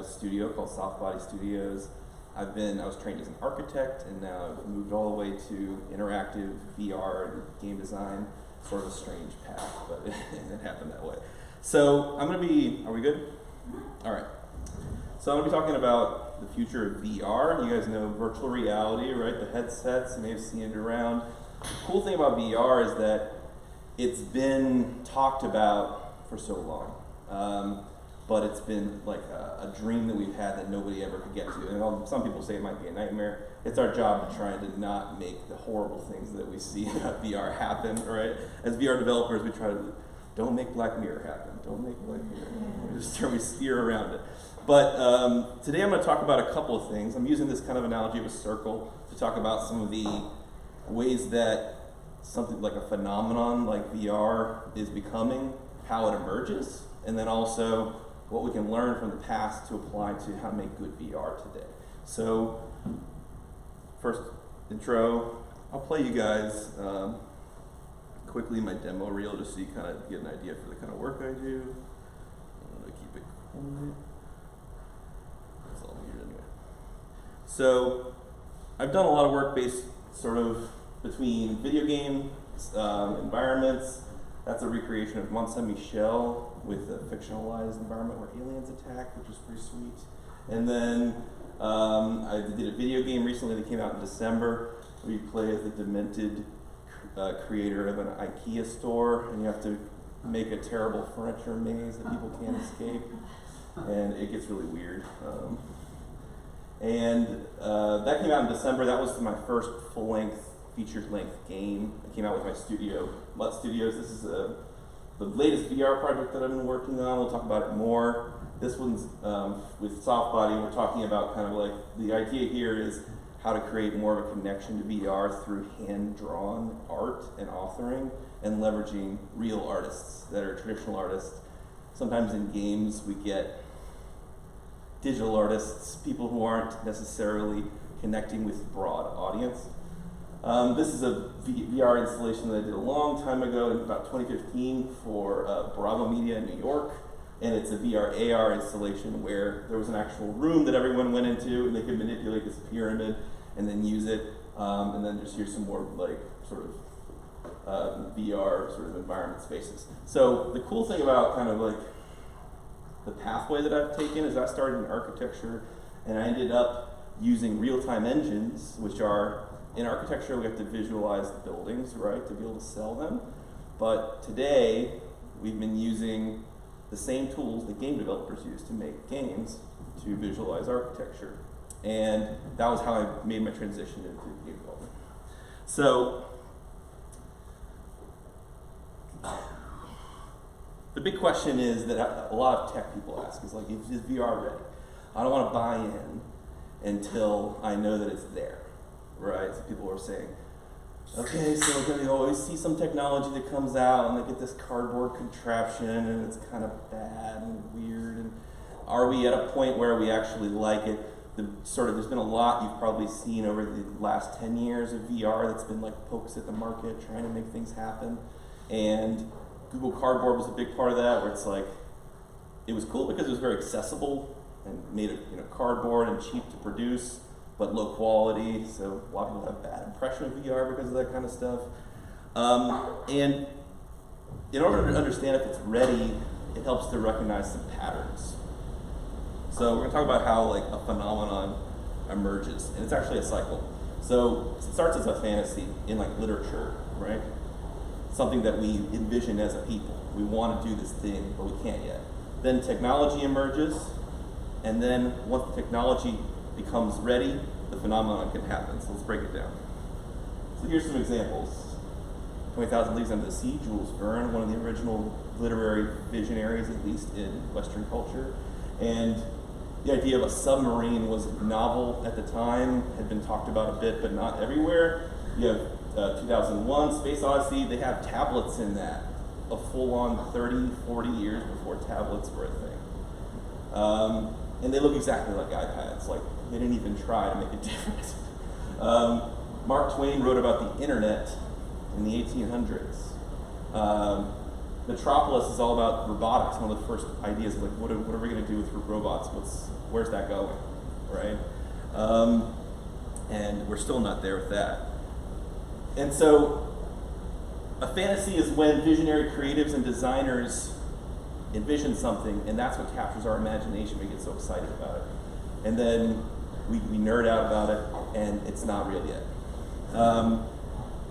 studio called Soft Body Studios. I was trained as an architect, and now I've moved all the way to interactive VR and game design. Sort of a strange path, but it happened that way. So are we good? All right. So I'm going to be talking about the future of VR. You guys know virtual reality, right? The headsets, you may have seen it around. The cool thing about VR is that it's been talked about for so long. But it's been like a dream that we've had that nobody ever could get to. And some people say it might be a nightmare. It's our job to try to not make the horrible things that we see about VR happen, right? As VR developers, we try to, don't make Black Mirror happen. Don't make Black Mirror. We steer around it. But today I'm going to talk about a couple of things. I'm using this kind of analogy of a circle to talk about some of the ways that something like a phenomenon like VR is becoming, how it emerges, and then also what we can learn from the past to apply to how to make good VR today. So, first intro, I'll play you guys quickly my demo reel just so you kind of get an idea for the kind of work I do. I'm going to keep it quiet. That's all I'm here anyway. So, I've done a lot of work based sort of between video game environments. That's a recreation of Mont Saint-Michel with a fictionalized environment where aliens attack, which is pretty sweet. And then I did a video game recently that came out in December where you play as the demented creator of an IKEA store, and you have to make a terrible furniture maze that people can't escape, and it gets really weird. That came out in December. That was my first full-length, feature-length game. I came out with my studio, Mutt Studios. This is the latest VR project that I've been working on. We'll talk about it more. This one's with Soft Body. We're talking about kind of like, the idea here is how to create more of a connection to VR through hand-drawn art and authoring and leveraging real artists that are traditional artists. Sometimes in games we get digital artists, people who aren't necessarily connecting with a broad audience. This is a VR installation that I did a long time ago, in about 2015, for Bravo Media in New York. And it's a VR AR installation where there was an actual room that everyone went into, and they could manipulate this pyramid and then use it. And then just here's some more like sort of VR sort of environment spaces. So the cool thing about kind of like the pathway that I've taken is I started in architecture, and I ended up using real-time engines, which are, in architecture, we have to visualize the buildings, right, to be able to sell them. But today, we've been using the same tools that game developers use to make games to visualize architecture. And that was how I made my transition into game development. So, the big question is that a lot of tech people ask is like, is VR ready? I don't want to buy in until I know that it's there. Right, so people are saying, okay, so you always see some technology that comes out and they get this cardboard contraption and it's kind of bad and weird, and are we at a point where we actually like it? There's been a lot you've probably seen over the last 10 years of VR that's been like pokes at the market, trying to make things happen, and Google Cardboard was a big part of that, where it's like, it was cool because it was very accessible and made it cardboard and cheap to produce, but low quality, so a lot of people have bad impression of VR because of that kind of stuff. And in order to understand if it's ready, it helps to recognize some patterns. So we're going to talk about how like a phenomenon emerges, and it's actually a cycle. So it starts as a fantasy in like literature, right? Something that we envision as a people. We want to do this thing, but we can't yet. Then technology emerges, and then once the technology becomes ready, the phenomenon can happen. So let's break it down. So here's some examples. 20,000 Leagues Under the Sea, Jules Verne, one of the original literary visionaries, at least in Western culture. And the idea of a submarine was novel at the time, had been talked about a bit, but not everywhere. You have 2001, Space Odyssey, they have tablets in that, a full-on 30, 40 years before tablets were a thing. And they look exactly like iPads, like they didn't even try to make it different. Mark Twain wrote about the internet in the 1800s. Metropolis is all about robotics. One of the first ideas is like, what are we going to do with robots? Where's that going, right? And we're still not there with that. And so, a fantasy is when visionary creatives and designers envision something, and that's what captures our imagination. We get so excited about it. And then we nerd out about it, and it's not real yet.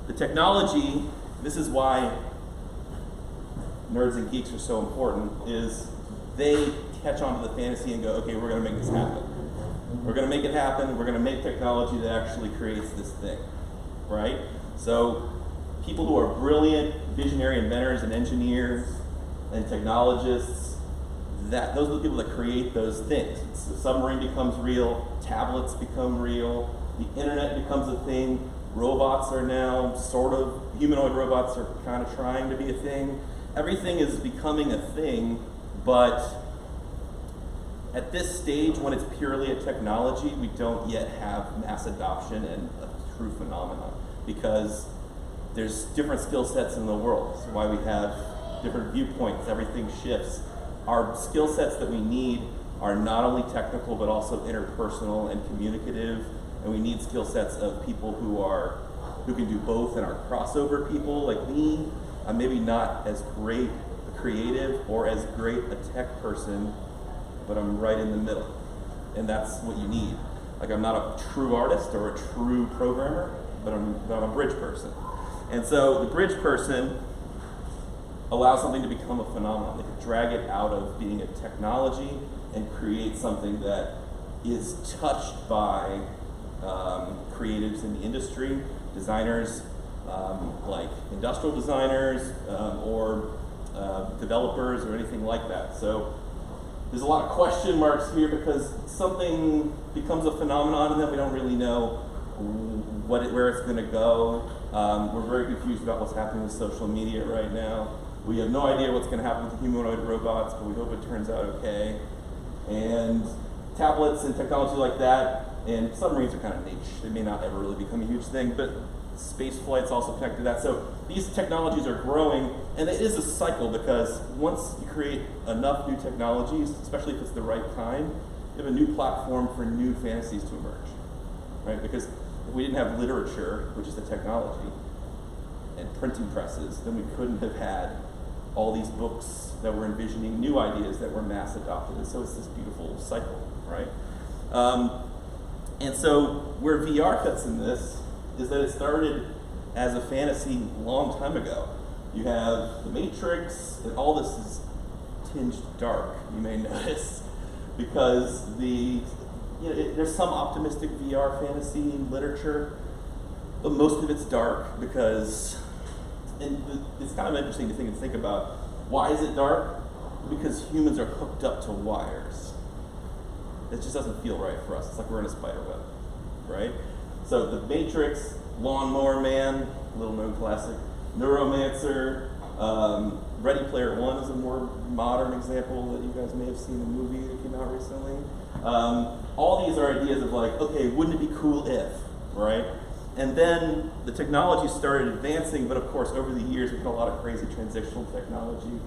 The technology, this is why nerds and geeks are so important, is they catch on to the fantasy and go, okay, we're going to make this happen. We're going to make it happen. We're going to make technology that actually creates this thing, right? So people who are brilliant visionary inventors and engineers and technologists, those are the people that create those things. The submarine becomes real, tablets become real, the internet becomes a thing, robots are now sort of, humanoid robots are kind of trying to be a thing. Everything is becoming a thing, but at this stage, when it's purely a technology, we don't yet have mass adoption and a true phenomenon, because there's different skill sets in the world. That's why we have different viewpoints, everything shifts. Our skill sets that we need are not only technical, but also interpersonal and communicative, and we need skill sets of people who can do both and are crossover people like me. I'm maybe not as great a creative or as great a tech person, but I'm right in the middle, and that's what you need. Like, I'm not a true artist or a true programmer, but I'm a bridge person. And so the bridge person allows something to become a phenomenon. They can drag it out of being a technology and create something that is touched by creatives in the industry, designers like industrial designers or developers or anything like that. So there's a lot of question marks here because something becomes a phenomenon and then we don't really know where it's going to go. We're very confused about what's happening with social media right now. We have no idea what's going to happen with the humanoid robots, but we hope it turns out okay. And tablets and technology like that, and submarines are kind of niche. They may not ever really become a huge thing, but space flight's also connected to that. So these technologies are growing, and it is a cycle because once you create enough new technologies, especially if it's the right kind, you have a new platform for new fantasies to emerge, right? Because if we didn't have literature, which is the technology, and printing presses, then we couldn't have had all these books that were envisioning new ideas that were mass adopted. And so it's this beautiful cycle, right? And so where VR fits in this is that it started as a fantasy a long time ago. You have the Matrix, and all this is tinged dark, you may notice, because there's some optimistic VR fantasy literature, but most of it's dark because, and it's kind of interesting to think about, why is it dark? Because humans are hooked up to wires. It just doesn't feel right for us. It's like we're in a spider web, right? So the Matrix, Lawnmower Man, little known classic, Neuromancer, Ready Player One is a more modern example that you guys may have seen, a movie that came out recently. All these are ideas of like, okay, wouldn't it be cool if, right? And then the technology started advancing, but of course over the years we've had a lot of crazy transitional technology.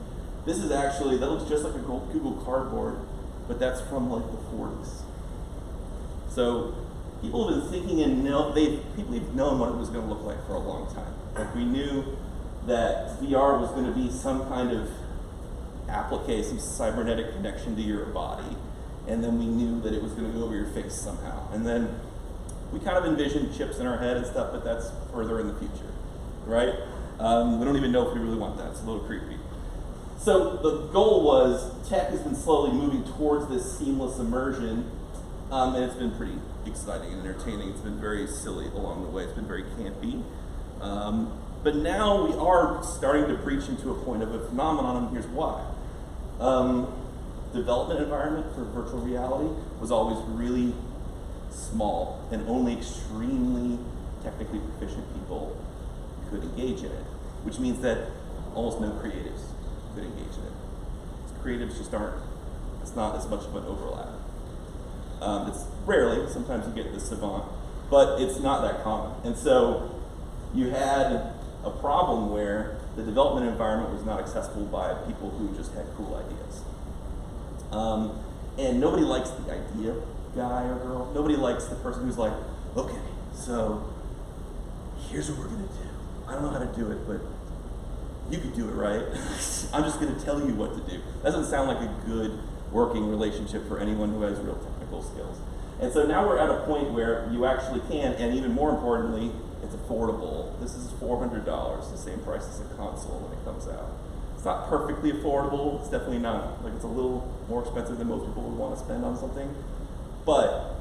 This is actually, that looks just like a Google Cardboard, but that's from like the 40s. So people have been thinking and people have known what it was going to look like for a long time. Like we knew that VR was going to be some kind of application, cybernetic connection to your body, and then we knew that it was going to go over your face somehow. And then we kind of envisioned chips in our head and stuff, but that's further in the future, right? We don't even know if we really want that. It's a little creepy. So the goal was, tech has been slowly moving towards this seamless immersion, and it's been pretty exciting and entertaining. It's been very silly along the way. It's been very campy. But now we are starting to breach into a point of a phenomenon, and here's why. Development environment for virtual reality was always really small, and only extremely technically proficient people could engage in it, which means that almost no creatives could engage in it. Creatives just aren't, it's not as much of an overlap. It's rarely, sometimes you get the savant, but it's not that common. And so you had a problem where the development environment was not accessible by people who just had cool ideas. And nobody likes the idea guy or girl. Nobody likes the person who's like, okay, so here's what we're gonna do. I don't know how to do it, but you could do it, right? I'm just gonna tell you what to do. That doesn't sound like a good working relationship for anyone who has real technical skills. And so now we're at a point where you actually can, and even more importantly, it's affordable. This is $400, the same price as a console when it comes out. It's not perfectly affordable, it's definitely not. Like, it's a little more expensive than most people would want to spend on something. But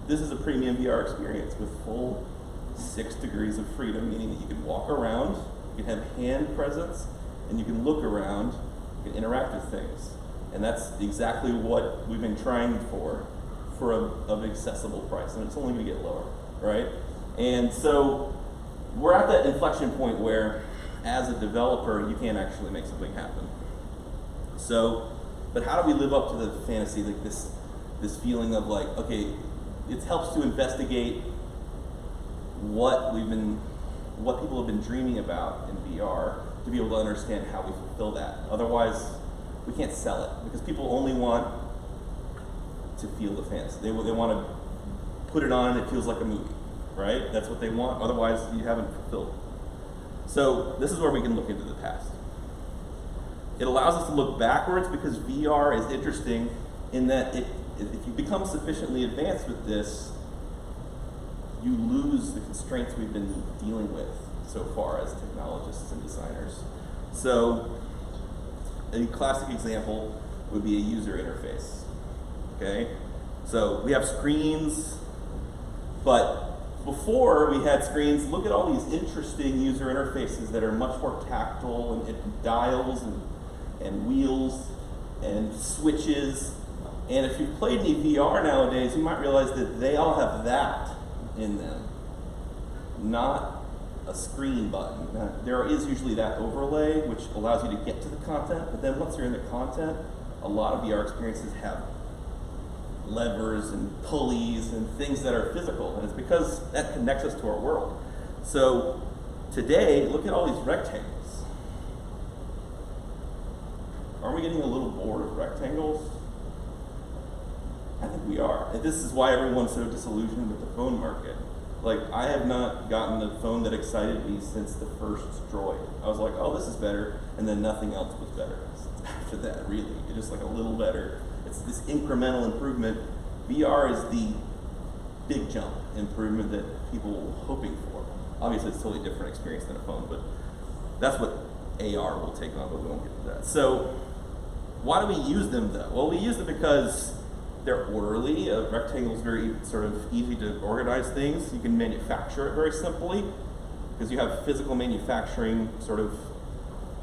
this is a premium VR experience with full 6 degrees of freedom, meaning that you can walk around, you can have hand presence, and you can look around, you can interact with things. And that's exactly what we've been trying for an accessible price, and it's only going to get lower, right? And so we're at that inflection point where, as a developer, you can actually make something happen. So, but how do we live up to the fantasy, like this feeling of like, okay, it helps to investigate what people have been dreaming about in VR to be able to understand how we fulfill that. Otherwise, we can't sell it, because people only want to feel the fantasy. They want to put it on and it feels like a movie, right? That's what they want. Otherwise, you haven't fulfilled it. So this is where we can look into the past. It allows us to look backwards, because VR is interesting in that if you become sufficiently advanced with this, you lose the constraints we've been dealing with so far as technologists and designers. So a classic example would be a user interface. Okay, so we have screens, but before we had screens, look at all these interesting user interfaces that are much more tactile, and dials and wheels and switches. And if you've played any VR nowadays, you might realize that they all have that in them, not a screen button. Now, there is usually that overlay, which allows you to get to the content, but then once you're in the content, a lot of VR experiences have levers and pulleys and things that are physical, and it's because that connects us to our world. So today, look at all these rectangles. Aren't we getting a little bored of rectangles? I think we are. And this is why everyone's so disillusioned with the phone market. Like, I have not gotten a phone that excited me since the first Droid. I was like, oh, this is better, and then nothing else was better after that, really. It's just like a little better. It's this incremental improvement. VR is the big jump improvement that people were hoping for. Obviously, it's a totally different experience than a phone, but that's what AR will take on, but we won't get to that. So why do we use them, though? Well, we use them because they're orderly. A rectangle is very sort of easy to organize things. You can manufacture it very simply because you have physical manufacturing sort of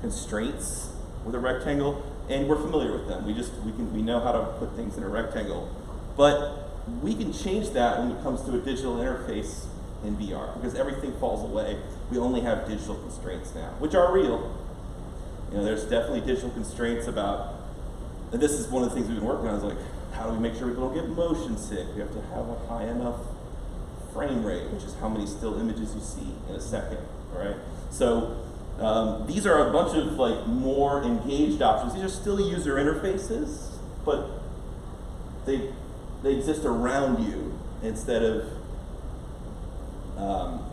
constraints with a rectangle, and we're familiar with them. We know how to put things in a rectangle. But we can change that when it comes to a digital interface in VR, because everything falls away. We only have digital constraints now, which are real. You know, there's definitely digital constraints about, and this is one of the things we've been working on, is like, how do we make sure people don't get motion sick? We have to have a high enough frame rate, which is how many still images you see in a second, all right? So these are a bunch of like more engaged options. These are still user interfaces, but they exist around you instead of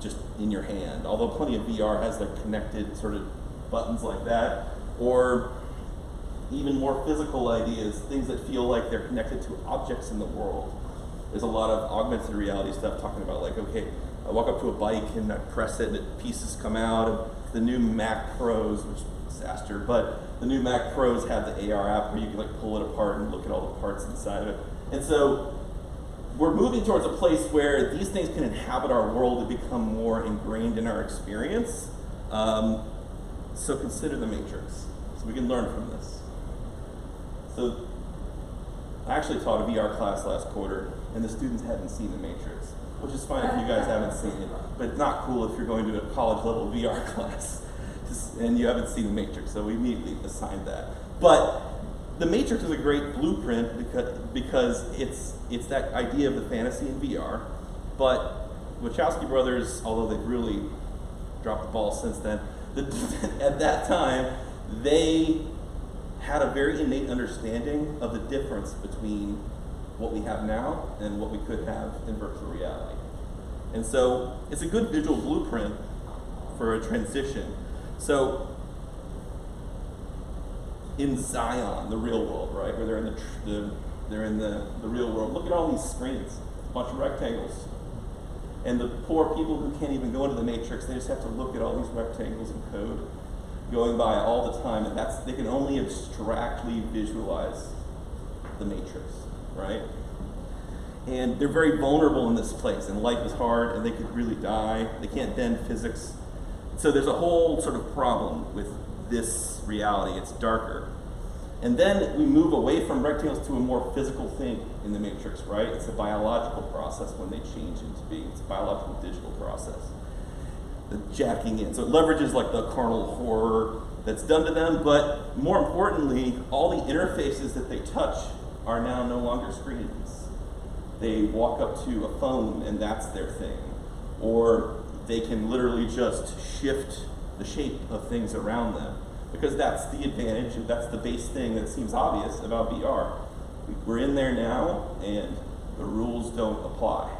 just in your hand. Although plenty of VR has their connected sort of buttons like that, or even more physical ideas, things that feel like they're connected to objects in the world. There's a lot of augmented reality stuff talking about like, okay, I walk up to a bike and I press it and pieces come out. And the new Mac Pros, which is a disaster, but the new Mac Pros have the AR app where you can like pull it apart and look at all the parts inside of it. And so we're moving towards a place where these things can inhabit our world and become more ingrained in our experience. So consider the Matrix, so we can learn from this. So I actually taught a VR class last quarter, and the students hadn't seen the Matrix, which is fine if you guys haven't seen it, but it's not cool if you're going to a college level VR class and you haven't seen the Matrix, so we immediately assigned that. But the Matrix is a great blueprint because it's that idea of the fantasy in VR, but Wachowski brothers, although they've really dropped the ball since then, At that time, they had a very innate understanding of the difference between what we have now and what we could have in virtual reality. And so it's a good visual blueprint for a transition. So in Zion, the real world, right, where they're in the real world, look at all these screens, a bunch of rectangles. And the poor people who can't even go into the matrix, they just have to look at all these rectangles and code going by all the time, and they can only abstractly visualize the matrix, right? And they're very vulnerable in this place, and life is hard, and they could really die. They can't bend physics. So there's a whole sort of problem with this reality. It's darker. And then we move away from rectangles to a more physical thing in the matrix, right? It's a biological process when they change into being. It's a biological digital process. The jacking in. So it leverages like the carnal horror that's done to them, but more importantly, all the interfaces that they touch are now no longer screens. They walk up to a phone and that's their thing. Or they can literally just shift the shape of things around them, because that's the advantage, and that's the base thing that seems obvious about VR. We're in there now, and the rules don't apply,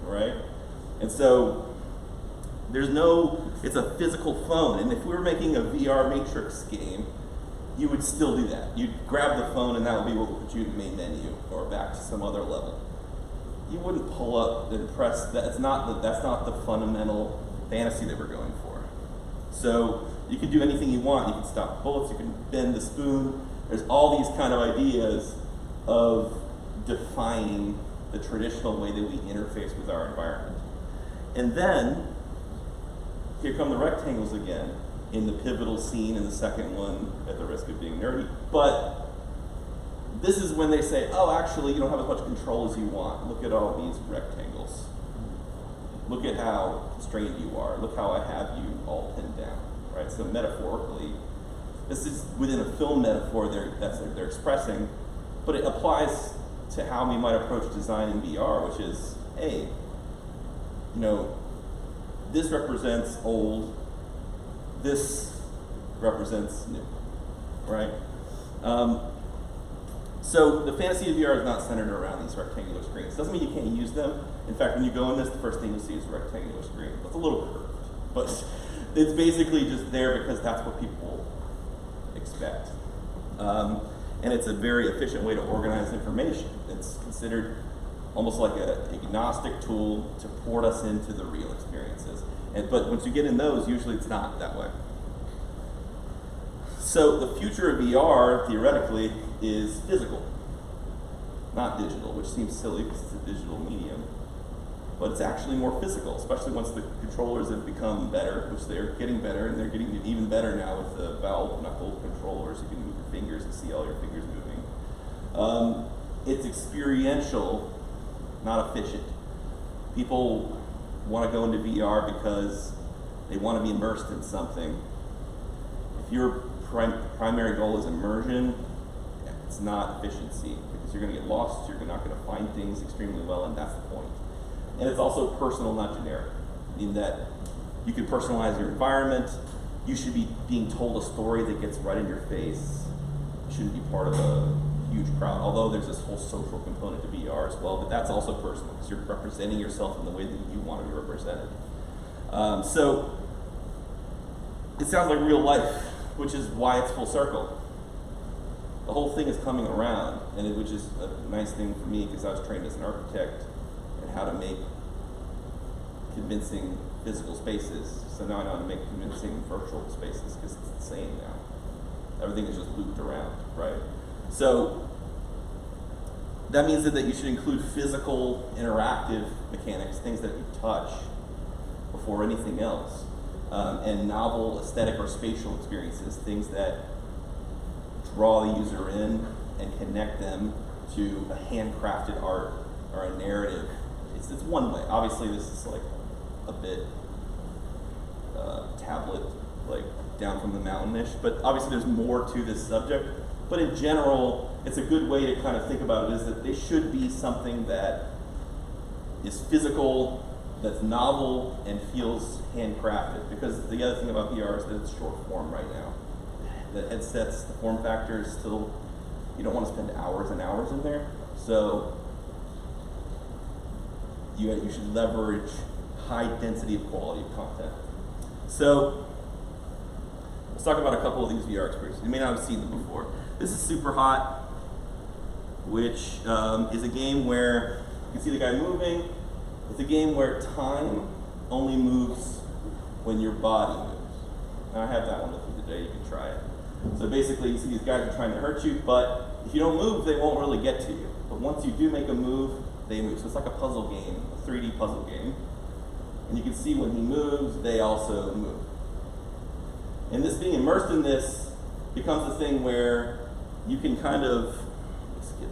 right? And so it's a physical phone, and if we were making a VR Matrix game, you would still do that. You'd grab the phone, and that would be what would put you in the main menu, or back to some other level. You wouldn't pull up and press that. That's not the fundamental fantasy that we're going for. So you can do anything you want. You can stop bullets, you can bend the spoon. There's all these kind of ideas of defining the traditional way that we interface with our environment. And then, here come the rectangles again in the pivotal scene in the second one, at the risk of being nerdy. But this is when they say, oh, actually, you don't have as much control as you want. Look at all these rectangles. Look at how constrained you are. Look how I have you all pinned down, right? So metaphorically, this is within a film metaphor they're expressing, but it applies to how we might approach design in VR, which is, hey, this represents old, this represents new, right? So the fantasy of VR is not centered around these rectangular screens. Doesn't mean you can't use them. In fact, when you go in this, the first thing you'll see is a rectangular screen. It's a little curved, but it's basically just there because that's what people expect. And it's a very efficient way to organize information. It's considered almost like an agnostic tool to port us into the real experiences. But once you get in those, usually it's not that way. So the future of VR, theoretically, is physical, not digital, which seems silly because it's a digital medium. But it's actually more physical, especially once the controllers have become better, which they're getting better, and they're getting even better now with the Valve knuckle controllers. You can move your fingers and see all your fingers moving. It's experiential, not efficient. People want to go into VR because they want to be immersed in something. If your primary goal is immersion, it's not efficiency, because you're going to get lost, you're not going to find things extremely well, and that's the point. And it's also personal, not generic, in that you can personalize your environment. You should be being told a story that gets right in your face. You shouldn't be part of a huge crowd, although there's this whole social component to VR as well, but that's also personal, because you're representing yourself in the way that you want to be represented. So it sounds like real life, which is why it's full circle. The whole thing is coming around, and which is a nice thing for me, because I was trained as an architect and how to make convincing physical spaces. So now I know how to make convincing virtual spaces, because it's the same now. Everything is just looped around, right? So that means that you should include physical, interactive mechanics, things that you touch before anything else, and novel aesthetic or spatial experiences, things that draw the user in and connect them to a handcrafted art or a narrative. It's one way. Obviously, this is like a bit tablet, like down from the mountain-ish, but obviously there's more to this subject. But in general, it's a good way to kind of think about it, is that they should be something that is physical, that's novel and feels handcrafted. Because the other thing about VR is that it's short form right now. The headsets, the form factor is still, you don't want to spend hours and hours in there. So you should leverage high density of quality of content. So let's talk about a couple of these VR experiences. You may not have seen them before. This is Super Hot, which is a game where you can see the guy moving. It's a game where time only moves when your body moves. And I have that one with you today, you can try it. So basically you see these guys are trying to hurt you, but if you don't move, they won't really get to you. But once you do make a move, they move. So it's like a puzzle game, a 3D puzzle game. And you can see when he moves, they also move. And this being immersed in this becomes a thing where you can kind of skip.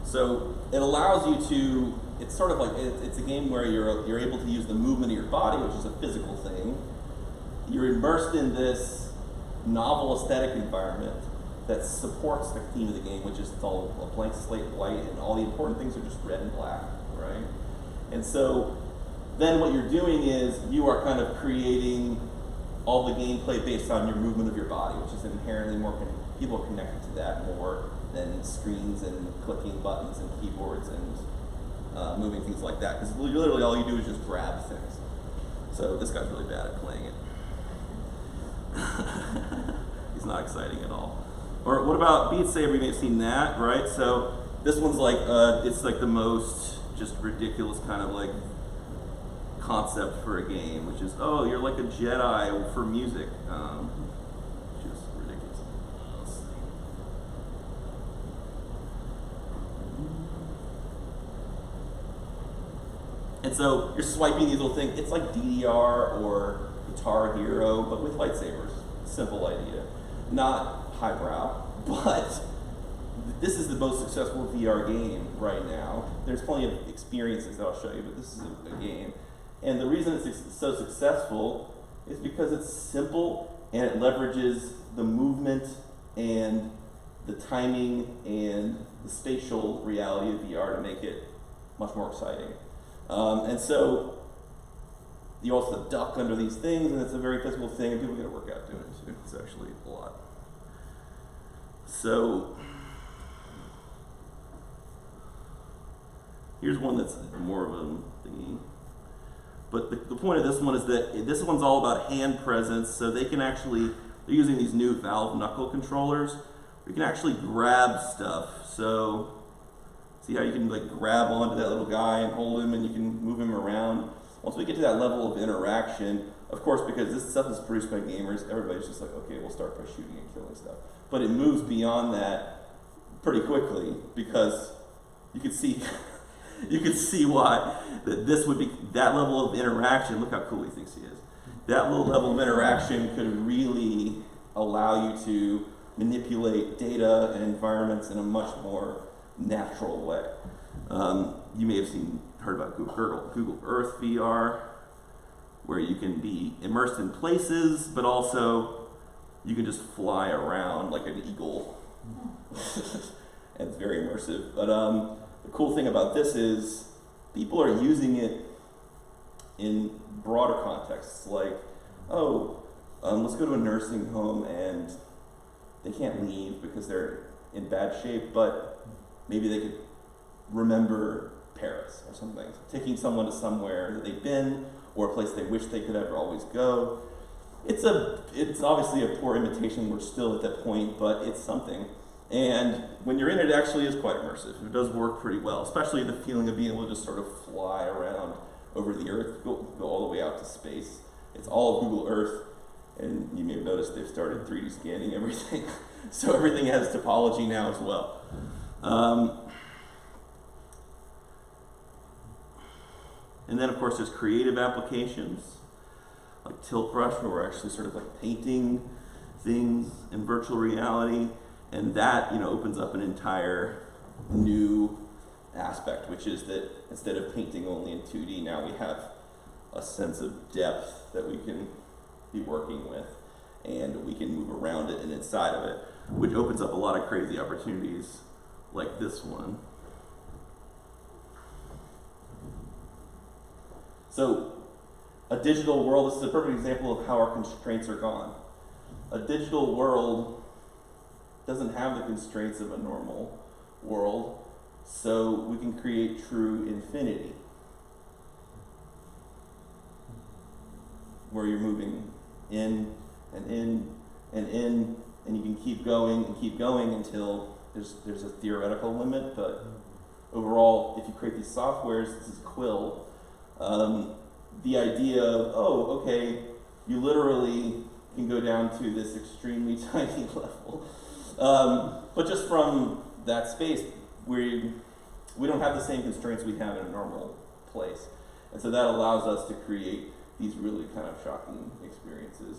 So it allows you to, it's sort of like, it's a game where you're able to use the movement of your body, which is a physical thing. You're immersed in this novel aesthetic environment that supports the theme of the game, which is it's all a blank slate white, and all the important things are just red and black, right? And so then what you're doing is you are kind of creating all the gameplay based on your movement of your body, which is inherently more, people are connected to that more than screens and clicking buttons and keyboards and moving things like that. Because literally all you do is just grab things. So this guy's really bad at playing it. He's not exciting at all. Or what about Beat Saber? You may have seen that, right? So this one's like, it's like the most just ridiculous kind of like concept for a game, which is, oh, you're like a Jedi for music. Just ridiculous. Let's see. And so you're swiping these little things. It's like DDR or Guitar Hero, but with lightsabers. Simple idea. Not highbrow, but this is the most successful VR game right now. There's plenty of experiences that I'll show you, but this is a game. And the reason it's so successful is because it's simple and it leverages the movement and the timing and the spatial reality of VR to make it much more exciting. And so you also duck under these things, and it's a very physical thing, and people get to work out doing it too. It's actually a lot. So here's one that's more of a thingy. But the point of this one is that this one's all about hand presence, so they can actually, they're using these new Valve knuckle controllers. You can actually grab stuff. So see how you can like grab onto that little guy and hold him and you can move him around. Once we get to that level of interaction, of course, because this stuff is produced by gamers, everybody's just like, okay, we'll start by shooting and killing stuff. But it moves beyond that pretty quickly because you can see you can see why that this would be, that level of interaction, look how cool he thinks he is. That little level of interaction could really allow you to manipulate data and environments in a much more natural way. You may have heard about Google Earth VR, where you can be immersed in places, but also you can just fly around like an eagle. And it's very immersive. But the cool thing about this is people are using it in broader contexts, like, oh, let's go to a nursing home and they can't leave because they're in bad shape, but maybe they could remember Paris or something. Taking someone to somewhere that they've been or a place they wish they could ever always go. It's obviously a poor imitation. We're still at that point, but it's something. And when you're in it, it actually is quite immersive. It does work pretty well, especially the feeling of being able to just sort of fly around over the Earth, go all the way out to space. It's all Google Earth, and you may have noticed they've started 3D scanning everything. So everything has topology now as well. And then, of course, there's creative applications, like Tilt Brush, where we're actually sort of like painting things in virtual reality. And that, opens up an entire new aspect, which is that instead of painting only in 2D, now we have a sense of depth that we can be working with. and we can move around it and inside of it, which opens up a lot of crazy opportunities like this one. So a digital world, this is a perfect example of how our constraints are gone. A digital world doesn't have the constraints of a normal world, so we can create true infinity, where you're moving in and in and in, and you can keep going until there's a theoretical limit, but overall, if you create these softwares, this is Quill, the idea of, oh, okay, you literally can go down to this extremely tiny level. But just from that space, we don't have the same constraints we have in a normal place. And so that allows us to create these really kind of shocking experiences.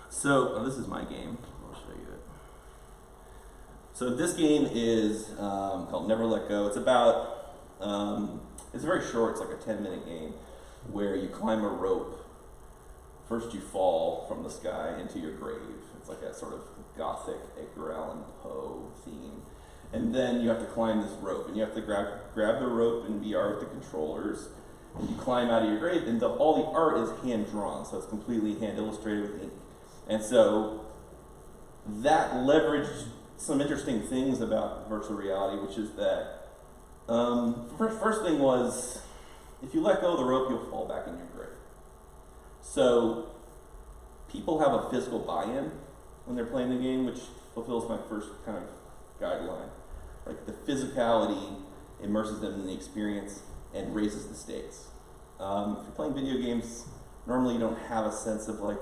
So, this is my game. I'll show you it. So this game is called Never Let Go. It's about, it's very short, it's like a 10-minute game where you climb a rope. First you fall from the sky into your grave. It's like a sort of gothic Edgar Allan Poe theme. And then you have to climb this rope, and you have to grab the rope in VR with the controllers, and you climb out of your grave, and all the art is hand-drawn, so it's completely hand-illustrated with ink. And so that leveraged some interesting things about virtual reality, which is that first thing was, if you let go of the rope, you'll fall back in your grave. So people have a physical buy-in when they're playing the game, which fulfills my first kind of guideline. Like the physicality immerses them in the experience and raises the stakes. If you're playing video games, normally you don't have a sense of like,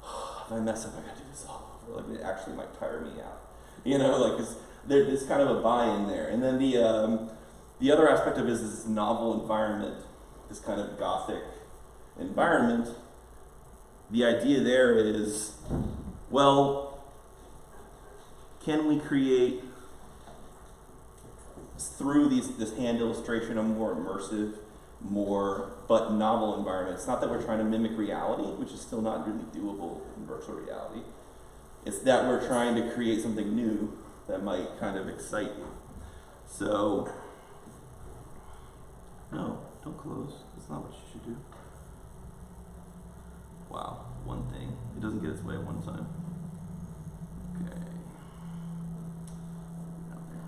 oh, if I mess up, I gotta do this all over. Like it actually might tire me out. You know, like there's kind of a buy-in there. And then the other aspect of it is this novel environment, this kind of gothic environment. The idea there is, well, can we create through this hand illustration a more immersive, but novel environment? It's not that we're trying to mimic reality, which is still not really doable in virtual reality. It's that we're trying to create something new that might kind of excite you. So, no, don't close. That's not what you should do. Wow, one thing. It doesn't get its way at one time. Okay. Down there.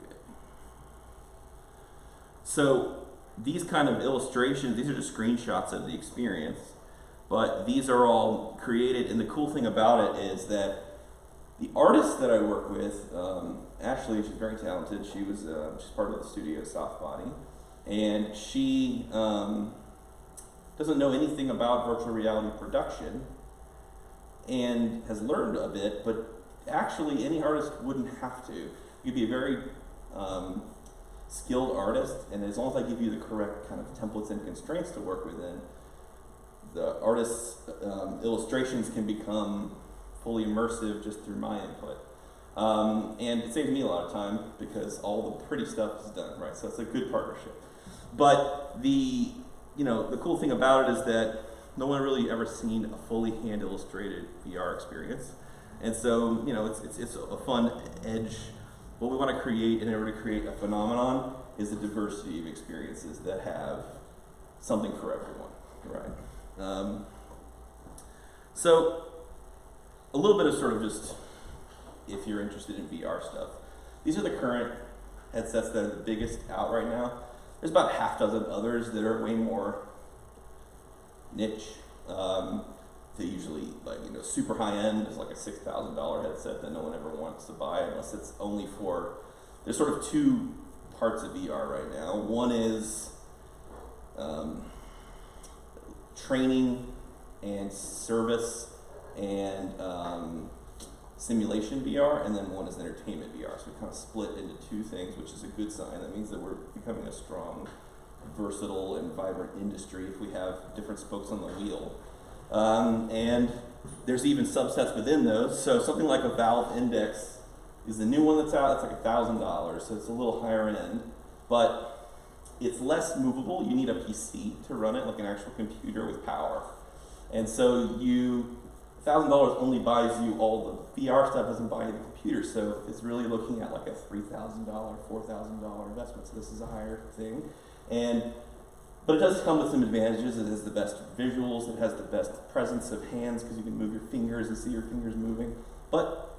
Okay. So these kind of illustrations, these are just screenshots of the experience, but these are all created, and the cool thing about it is that the artist that I work with, Ashley, she's very talented. She's part of the studio Softbody, and she doesn't know anything about virtual reality production and has learned a bit, but actually any artist wouldn't have to. You'd be a very skilled artist, and as long as I give you the correct kind of templates and constraints to work within, the artist's illustrations can become fully immersive just through my input. And it saves me a lot of time because all the pretty stuff is done, right? So it's a good partnership. But the cool thing about it is that no one really ever seen a fully hand illustrated VR experience. And so, it's a fun edge. What we want to create in order to create a phenomenon is a diversity of experiences that have something for everyone, right? So a little bit of sort of just, if you're interested in VR stuff, these are the current headsets that are the biggest out right now. There's about half dozen others that are way more niche. They usually, super high end is like a $6,000 headset that no one ever wants to buy unless it's only for, there's sort of two parts of VR right now. One is training and service and simulation VR, and then one is entertainment VR. So we kind of split into two things, which is a good sign. That means that we're becoming a strong versatile and vibrant industry if we have different spokes on the wheel. And there's even subsets within those. So something like a Valve Index is the new one that's out. It's like $1,000, so it's a little higher end, but it's less movable. You need a PC to run it, like an actual computer with power. And so $1,000 only buys you all the VR stuff, doesn't buy you the computer. So it's really looking at like a $3,000, $4,000 investment. So this is a higher thing. But it does come with some advantages. It has the best visuals. It has the best presence of hands because you can move your fingers and see your fingers moving. But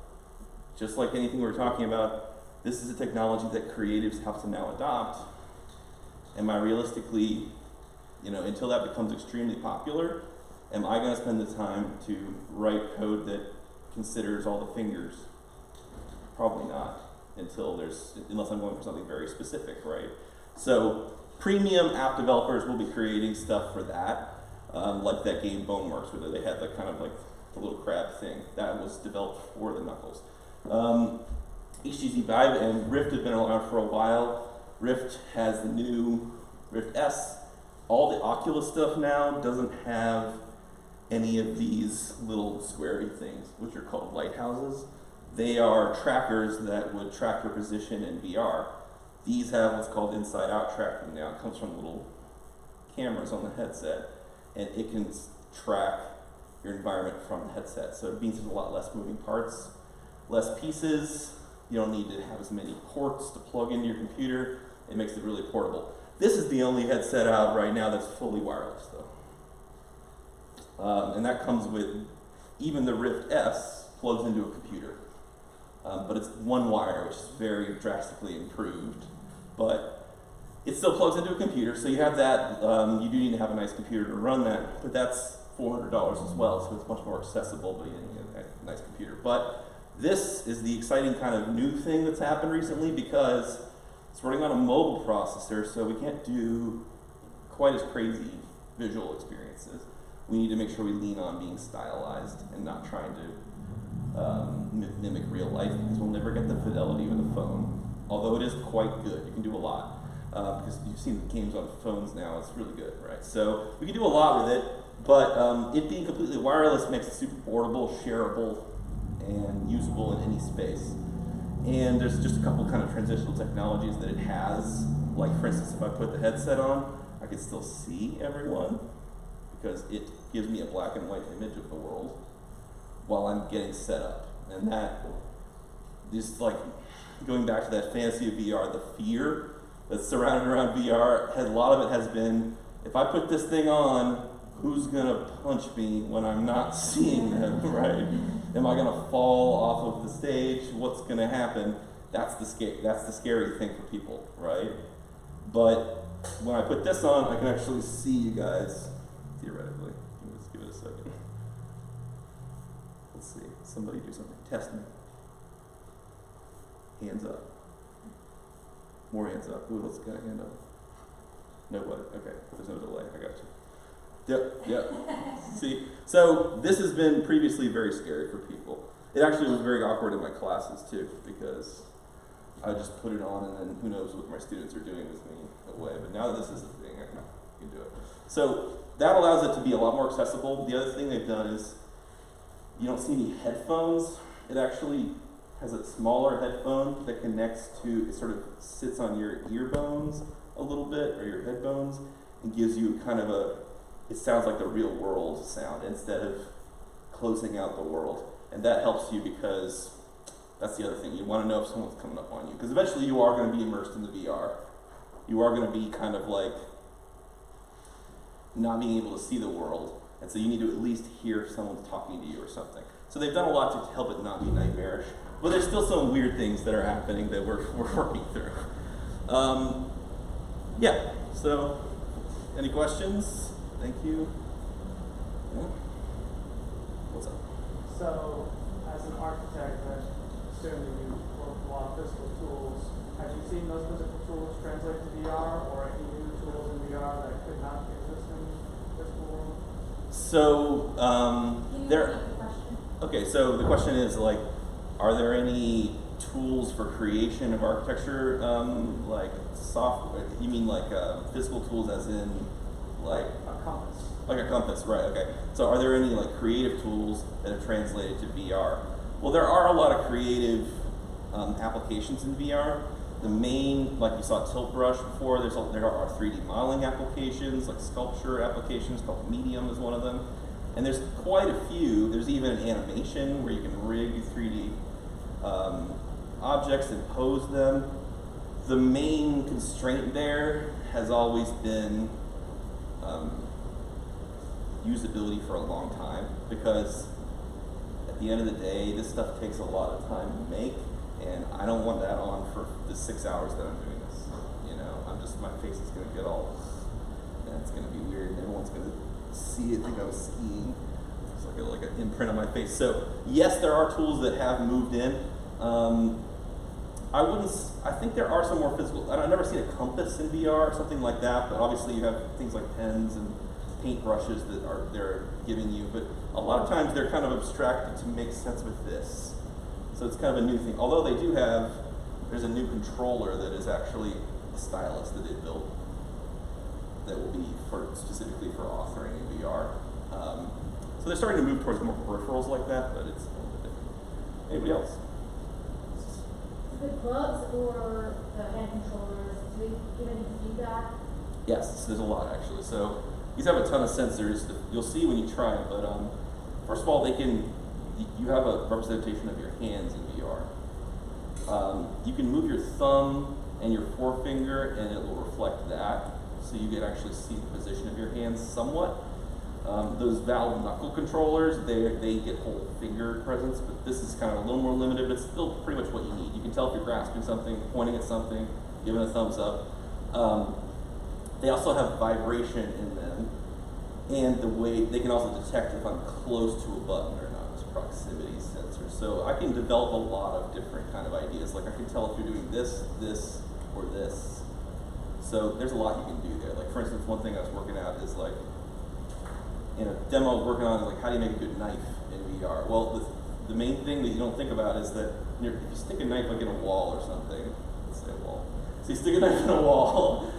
just like anything we're talking about, this is a technology that creatives have to now adopt. Am I realistically, until that becomes extremely popular, am I going to spend the time to write code that considers all the fingers? Probably not, unless I'm going for something very specific, right? So premium app developers will be creating stuff for that, like that game Boneworks, where they had the the little crab thing that was developed for the Knuckles. HTC Vive and Rift have been around for a while. Rift has the new Rift S. All the Oculus stuff now doesn't have any of these little squarey things, which are called lighthouses. They are trackers that would track your position in VR. These have what's called inside-out tracking now. It comes from little cameras on the headset, and it can track your environment from the headset. So it means there's a lot less moving parts, less pieces. You don't need to have as many ports to plug into your computer. It makes it really portable. This is the only headset out right now that's fully wireless, though. And that comes with, even the Rift S plugs into a computer. But it's one wire, which is very drastically improved. But it still plugs into a computer, so you have that. You do need to have a nice computer to run that, but that's $400 as well, so it's much more accessible, but you need a nice computer. But this is the exciting kind of new thing that's happened recently because it's running on a mobile processor, so we can't do quite as crazy visual experiences. We need to make sure we lean on being stylized and not trying to mimic real life, because we'll never get the fidelity with a phone. Although it is quite good, you can do a lot. Because you've seen the games on phones now, it's really good, right? So we can do a lot with it, but it being completely wireless makes it super portable, shareable, and usable in any space. And there's just a couple kind of transitional technologies that it has. Like, for instance, if I put the headset on, I can still see everyone because it gives me a black and white image of the world while I'm getting set up. And that, just like going back to that fantasy of VR, the fear that's surrounded around VR, a lot of it has been, if I put this thing on, who's gonna punch me when I'm not seeing them, right? Am I gonna fall off of the stage? What's gonna happen? That's the scary thing for people, right? But when I put this on, I can actually see you guys, theoretically. Let's give it a second. Let's see, somebody do something, test me. Hands up. More hands up. Who else got a hand up? Nobody. Okay, there's no delay. I got you. Yep. See, so this has been previously very scary for people. It actually was very awkward in my classes too, because I just put it on and then who knows what my students are doing with me away. But now that this is a thing, I can do it. So that allows it to be a lot more accessible. The other thing they've done is you don't see any headphones. It actually has a smaller headphone that connects to, it sort of sits on your ear bones a little bit, or your head bones, and gives you kind of it sounds like the real world sound instead of closing out the world. And that helps you because that's the other thing. You want to know if someone's coming up on you. Because eventually you are going to be immersed in the VR. You are going to be kind of like not being able to see the world. And so you need to at least hear if someone's talking to you or something. So they've done a lot to help it not be nightmarish. But there's still some weird things that are happening that we're working through. Yeah, so any questions? Thank you. Yeah. What's up? So, as an architect, I assume that you work with a lot of physical tools. Have you seen those physical tools translate to VR, or any new tools in VR that could not exist in the physical world? So, there. Okay, so the question is like, are there any tools for creation of architecture, like software? You mean like physical tools, as in like A compass. like a compass, right? Okay. So are there any like creative tools that have translated to VR? Well, there are a lot of creative applications in VR. The main, like you saw Tilt Brush before, there are 3D modeling applications, like sculpture applications, called Medium is one of them. And there's quite a few. There's even an animation where you can rig 3D objects and pose them. The main constraint there has always been usability for a long time, because at the end of the day, this stuff takes a lot of time to make, and I don't want that on for the 6 hours that I'm doing this. You know, my face is gonna get all, and it's gonna be weird, and everyone's gonna see it, think I was skiing. It's like an imprint on my face. So yes, there are tools that have moved in. I think there are some more physical. I've never seen a compass in VR or something like that, but obviously you have things like pens and paint brushes that they're giving you, but a lot of times they're kind of abstracted to make sense with this. So it's kind of a new thing. Although there's a new controller that is actually a stylus that they built that will be specifically for authoring in VR. So they're starting to move towards more peripherals like that, but it's a little bit different. Anybody else? The gloves or the hand controllers, do they give any feedback? Yes, there's a lot actually. So these have a ton of sensors that you'll see when you try it, but first of all, you have a representation of your hands in VR. You can move your thumb and your forefinger and it will reflect that, so you can actually see the position of your hands somewhat. Those Valve knuckle controllers, they get whole finger presence, but this is kind of a little more limited, but it's still pretty much what you need. You can tell if you're grasping something, pointing at something, giving a thumbs up. They also have vibration in them, and the way they can also detect if I'm close to a button or not. It's proximity sensors. So I can develop a lot of different kind of ideas. Like I can tell if you're doing this, this, or this. So there's a lot you can do there. Like for instance, one thing I was working at is like, in a demo I was working on, like how do you make a good knife in VR? Well, the main thing that you don't think about is that if you stick a knife like in a wall or something, let's say a wall. So you stick a knife in a wall,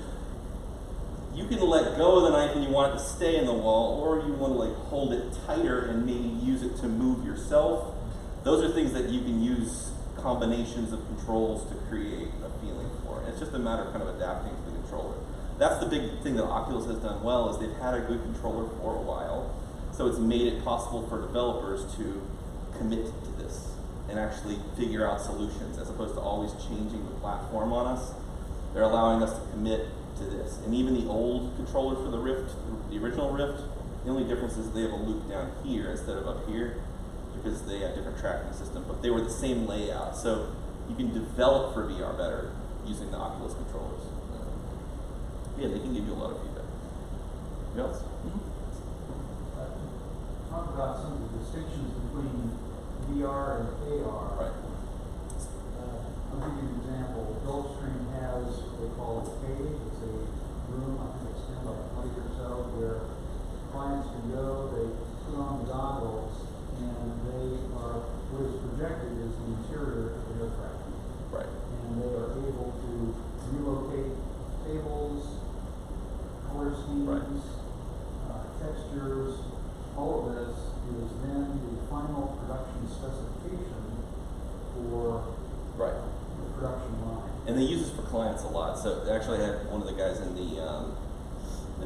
you can let go of the knife and you want it to stay in the wall, or you want to like hold it tighter and maybe use it to move yourself. Those are things that you can use combinations of controls to create a feeling for. And it's just a matter of kind of adapting to the controller. That's the big thing that Oculus has done well, is they've had a good controller for a while. So it's made it possible for developers to commit to this and actually figure out solutions, as opposed to always changing the platform on us. They're allowing us to commit to this. And even the old controllers for the Rift, the original Rift, the only difference is they have a loop down here instead of up here, because they have different tracking system, but they were the same layout. So you can develop for VR better using the Oculus controllers. Yeah, they can give you a lot of feedback. Anybody else? Talk about some of the distinctions between VR and AR. Right. I'll give you an example. Gulfstream has what they call a cave. It's a room, I think it's 10 by 20 or so, where clients can go, they put on the goggles, and what is projected is the interior of the aircraft. Right. And they are able to relocate tables, color schemes, textures. All of this is then the final production specification for the production line. And they use this for clients a lot. So they actually had one of the guys in the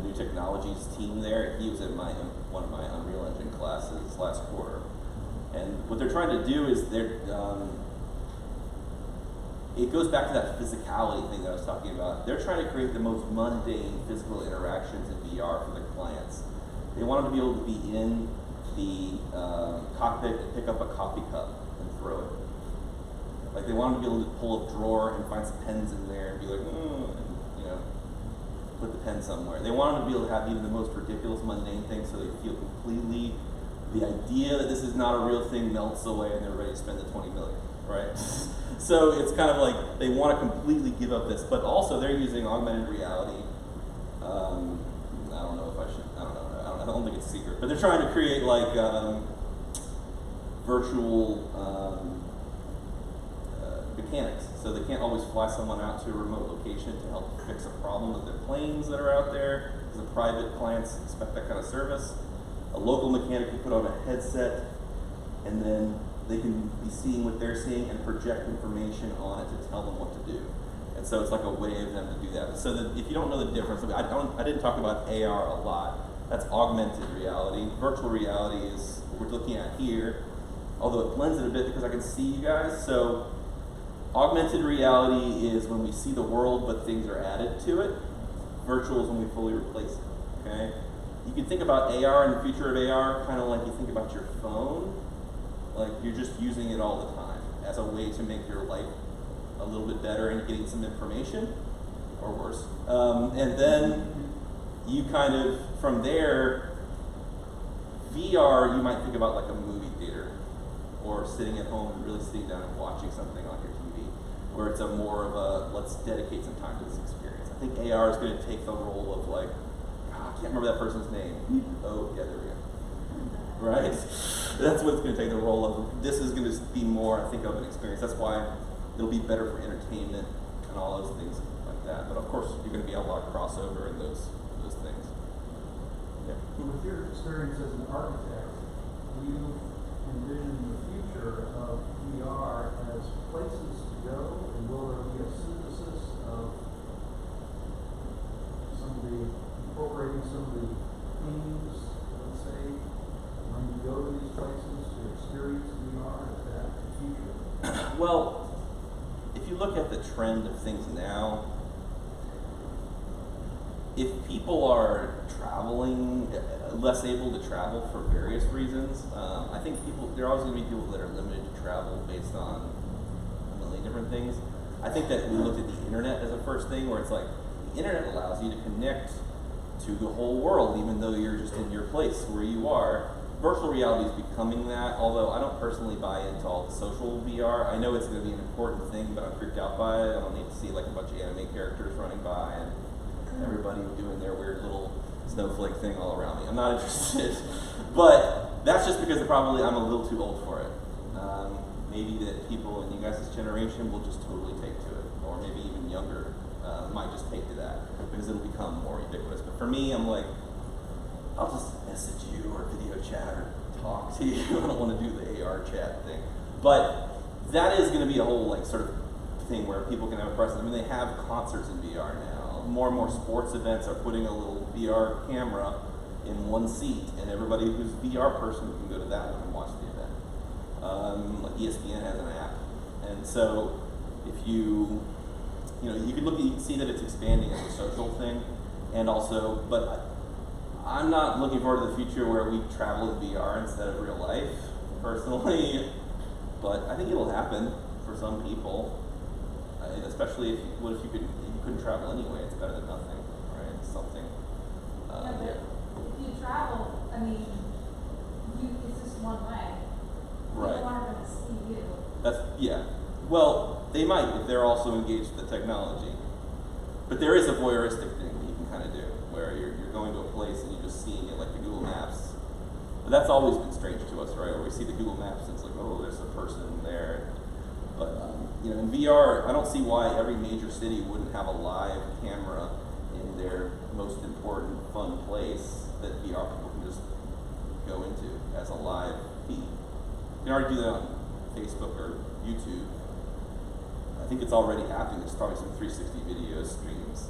new technologies team there. He was in one of my Unreal Engine classes last quarter. And what they're trying to do is it goes back to that physicality thing that I was talking about. They're trying to create the most mundane physical interactions in VR for the clients. They want them to be able to be in the cockpit and pick up a coffee cup and throw it. Like they want them to be able to pull a drawer and find some pens in there and be like, and, put the pen somewhere. They want them to be able to have even the most ridiculous, mundane things, so they feel completely, the idea that this is not a real thing melts away and they're ready to spend the 20 million, right? So it's kind of like they want to completely give up this, but also they're using augmented reality. I don't think it's a secret, but they're trying to create like virtual mechanics. So they can't always fly someone out to a remote location to help fix a problem with their planes that are out there, because the private clients expect that kind of service. A local mechanic can put on a headset, and then they can be seeing what they're seeing and project information on it to tell them what to do. And so it's like a way of them to do that. So that if you don't know the difference, I didn't talk about AR a lot. That's augmented reality. Virtual reality is what we're looking at here, although it blends it a bit because I can see you guys. So augmented reality is when we see the world but things are added to it. Virtual is when we fully replace it, okay? You can think about AR and the future of AR kind of like you think about your phone. Like you're just using it all the time as a way to make your life a little bit better and getting some information, or worse. And then you kind of, from there, VR, you might think about like a movie theater, or sitting at home and really sitting down and watching something on your TV, where it's a more of a, let's dedicate some time to this experience. I think AR is going to take the role of like, I can't remember that person's name. Oh, yeah, there we go. Right? That's what it's going to take the role of. This is going to be more, I think, of an experience. That's why it'll be better for entertainment and all those things like that. But of course, you're going to be a lot of crossover in those things. Yeah. With your experience as an architect, do you envision the future of VR as places to go, and will there be a synthesis of incorporating some of the themes, let's say, when you go to these places to experience VR? Is that the future? Well, if you look at the trend of things now, if people are traveling, less able to travel for various reasons, I think there are always going to be people that are limited to travel based on a million different things. I think that we looked at the internet as a first thing, where it's like, the internet allows you to connect to the whole world, even though you're just in your place where you are. Virtual reality is becoming that, although I don't personally buy into all the social VR. I know it's going to be an important thing, but I'm freaked out by it. I don't need to see like a bunch of anime characters running by and everybody doing their weird little snowflake thing all around me. I'm not interested. But that's just because probably I'm a little too old for it. Maybe that people in you guys' generation will just totally take to it, or maybe even younger might just take to that because it'll become more ubiquitous. But for me, I'm like, I'll just message you or video chat or talk to you. I don't want to do the AR chat thing. But that is going to be a whole like sort of thing where people can have a presence. I mean, they have concerts in VR now. More and more sports events are putting a little VR camera in one seat, and everybody who's a VR person can go to that one and watch the event. Like ESPN has an app, and so if you can see that it's expanding as a social thing, and also, but I'm not looking forward to the future where we travel in VR instead of real life, personally. But I think it'll happen for some people, especially if you couldn't travel anyway. It's better than nothing, right? It's something. Yeah, but if you travel, I mean, it's just one way. Right. People aren't going to see you. Yeah. Well, they might if they're also engaged with the technology. But there is a voyeuristic thing that you can kind of do, where you're going to a place and you're just seeing it like the Google Maps. But that's always been strange to us, right? Where we see the Google Maps and it's like, oh, there's a person there. But in VR, I don't see why every major city wouldn't have a live camera in their most important, fun place that VR people can just go into as a live feed. You can already do that on Facebook or YouTube. I think it's already happening. There's probably some 360 video streams.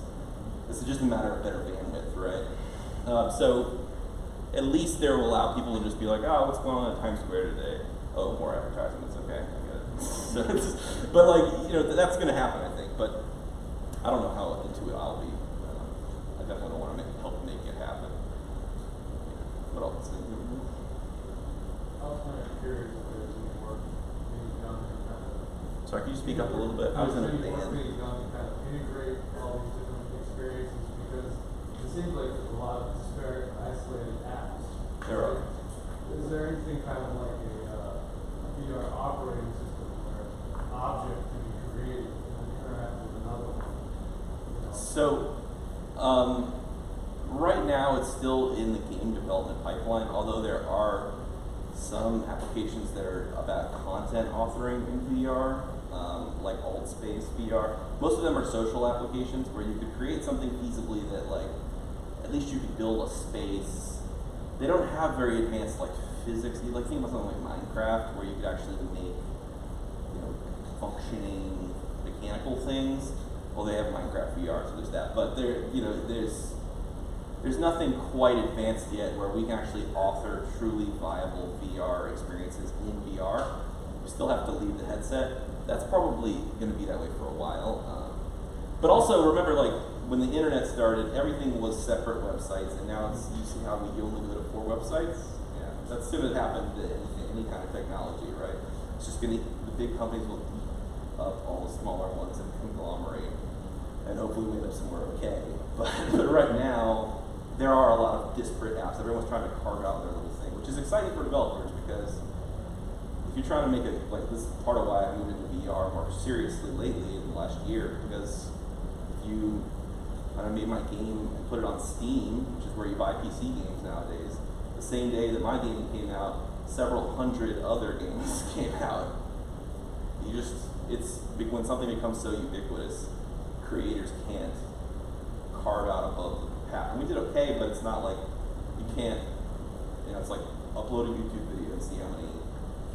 This is just a matter of better bandwidth, right? So at least there will allow people to just be like, oh, what's going on in Times Square today? Oh, more advertisements. Okay, I get it. But like, that's going to happen, I think. But I don't know how into it I'll be. I definitely don't want to help make it happen. What else? I was kind of curious if there's any work being done to kind of. Sorry, can you speak up a little bit? I was in a Any work band. being done to kind of integrate all these different experiences, because it seems like there's a lot of disparate, isolated apps. There are. Is there anything kind of like a VR operating system where an object can be created and interact with another one? So, right now it's still in the game development pipeline, although there are some applications that are about content authoring in VR. like alt space VR. Most of them are social applications where you could create something feasibly that like, at least you could build a space. They don't have very advanced like physics. You like think about something like Minecraft where you could actually make, you know, functioning mechanical things. Well, they have Minecraft VR, so there's that. But there, you know, there's nothing quite advanced yet where we can actually author truly viable VR experiences in VR. We still have to leave the headset. That's probably going to be that way for a while. But also remember, like when the internet started, everything was separate websites, and now it's you see how we only go to 4 websites. Yeah, that's going to happen to any kind of technology, right? It's just going to the big companies will eat up all the smaller ones and conglomerate, and hopefully we end up somewhere okay. But right now, there are a lot of disparate apps. Everyone's trying to carve out their little thing, which is exciting for developers because if you're trying to make it, like this is part of why I moved into VR more seriously lately in the last year, because if you, when I made my game and put it on Steam, which is where you buy PC games nowadays, the same day that my game came out, several hundred other games came out. You just, it's, when something becomes so ubiquitous, creators can't carve out above the path. And we did okay, but it's not like, you can't, you know, it's like upload a YouTube video and see how many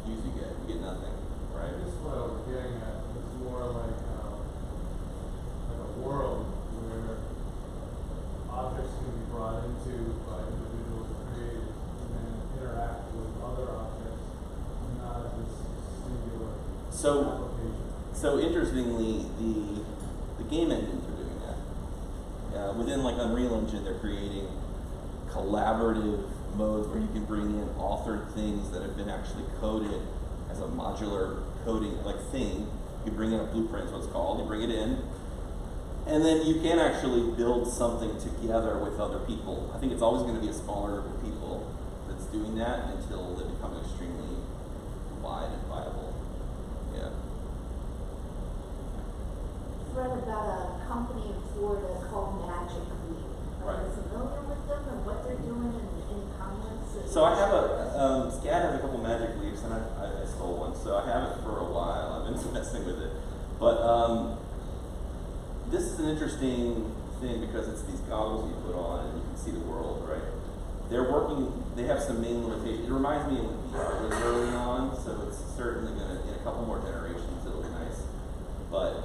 views you get nothing, right? I guess what I was getting at is more like a world where objects can be brought into by individuals or creators and then interact with other objects, not as this singular application. So interestingly, the game engines are doing that. Within like Unreal Engine, they're creating collaborative modes where you can bring in authored things that have been actually coded as a modular coding like thing. You bring in a blueprint, is what it's called. You bring it in, and then you can actually build something together with other people. I think it's always going to be a smaller group of people that's doing that until it becomes extremely wide and viable. Yeah. Read about a company in Florida called Magic Leap. Are you familiar with them and what they're doing in comments? So I have a, SCAD has a couple Magic Leaps, and I stole one, so I have it for a while. I've been messing with it. But this is an interesting thing because it's these goggles you put on and you can see the world, right? They're working, they have some main limitations. It reminds me of when VR was early on, so it's certainly going to, in a couple more generations, it'll be nice. But,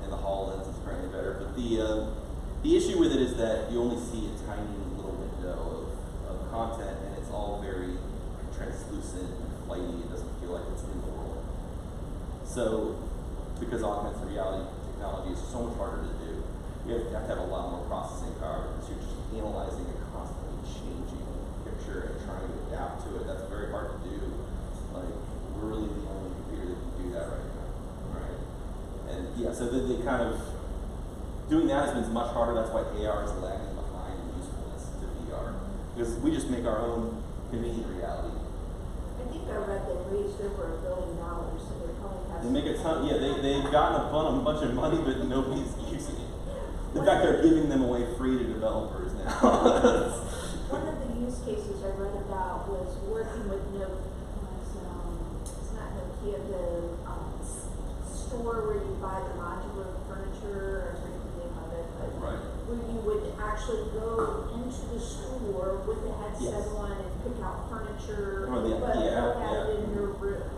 and the HoloLens is apparently better. But the issue with it is that you only see a tiny little window of content, and it's all very translucent and flighty. It doesn't feel like it's in the world. So, because augmented reality technology is so much harder to do, you have to have a lot more processing power because you're just analyzing a constantly changing picture and trying to adapt to it. That's very hard to do. Like, we're really the only computer that can do that right now, right? And yeah, so they kind of, doing that has been much harder. That's why AR is lagging behind in usefulness to VR. Because we just make our own convenient reality. I think I read they raised over $1 billion, so they probably have. They make a ton, yeah, they've gotten a bunch of money, but nobody's using it. In fact, they're giving them away free to developers now. One of the use cases I read about was working with it's not Nokia, the store where you buy the modular furniture, or I forget the name of it, but Right. where you would actually go into the store with the headset Yes. on and pick out furniture, Or the but IKEA app, have yeah. it in your room.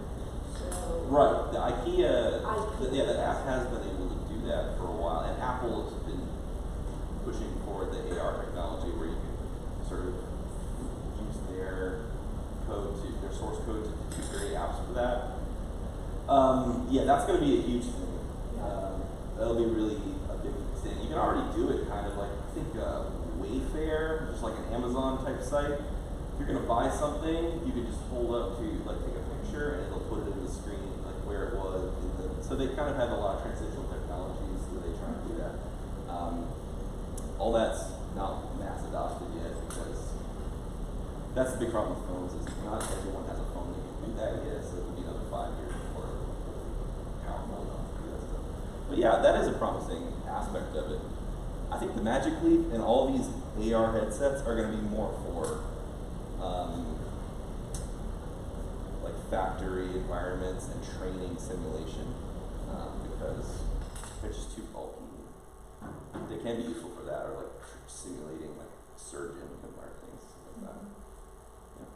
So Right, the IKEA, IKEA. yeah, the app has been able to do that for a while, and Apple has been pushing forward the AR technology where you can sort of use their source code to create apps for that. Yeah, that's going to be a huge thing. That'll be really a big thing. You can already do it kind of like, I think Wayfair, just like an Amazon type site. If you're going to buy something, you can just hold up to, like, take a picture and it'll put it in the screen, like where it was. So they kind of have a lot of transitional technologies where they try to do that. All that's not mass adopted yet because that's the big problem with phones is not everyone has a phone that can do that yet, so it'll be another 5 years before it'll be powerful enough to do that stuff. But yeah, that is a promising aspect of it. I think the Magic Leap and all these AR headsets are going to be more for like factory environments and training simulation. because they're just too bulky. They can be useful for that, or like simulating like surgeon and things like that. Yeah.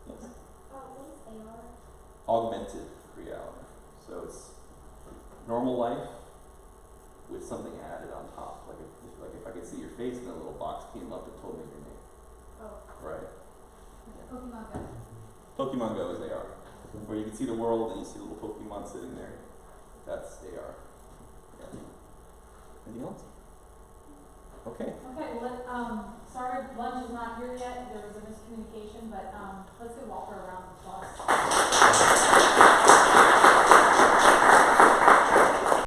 Yes. What is AR? Augmented reality. So it's normal life with something added on top. Like if I could see your face and a little box came up and told me your name. Oh. Right. Pokemon Go. Pokemon Go is AR. Where you can see the world and you see a little Pokemon sitting there. That's AR. Yeah. Anything else? Okay. Okay, well, sorry, lunch is not here yet, there was a miscommunication, but, let's go walk.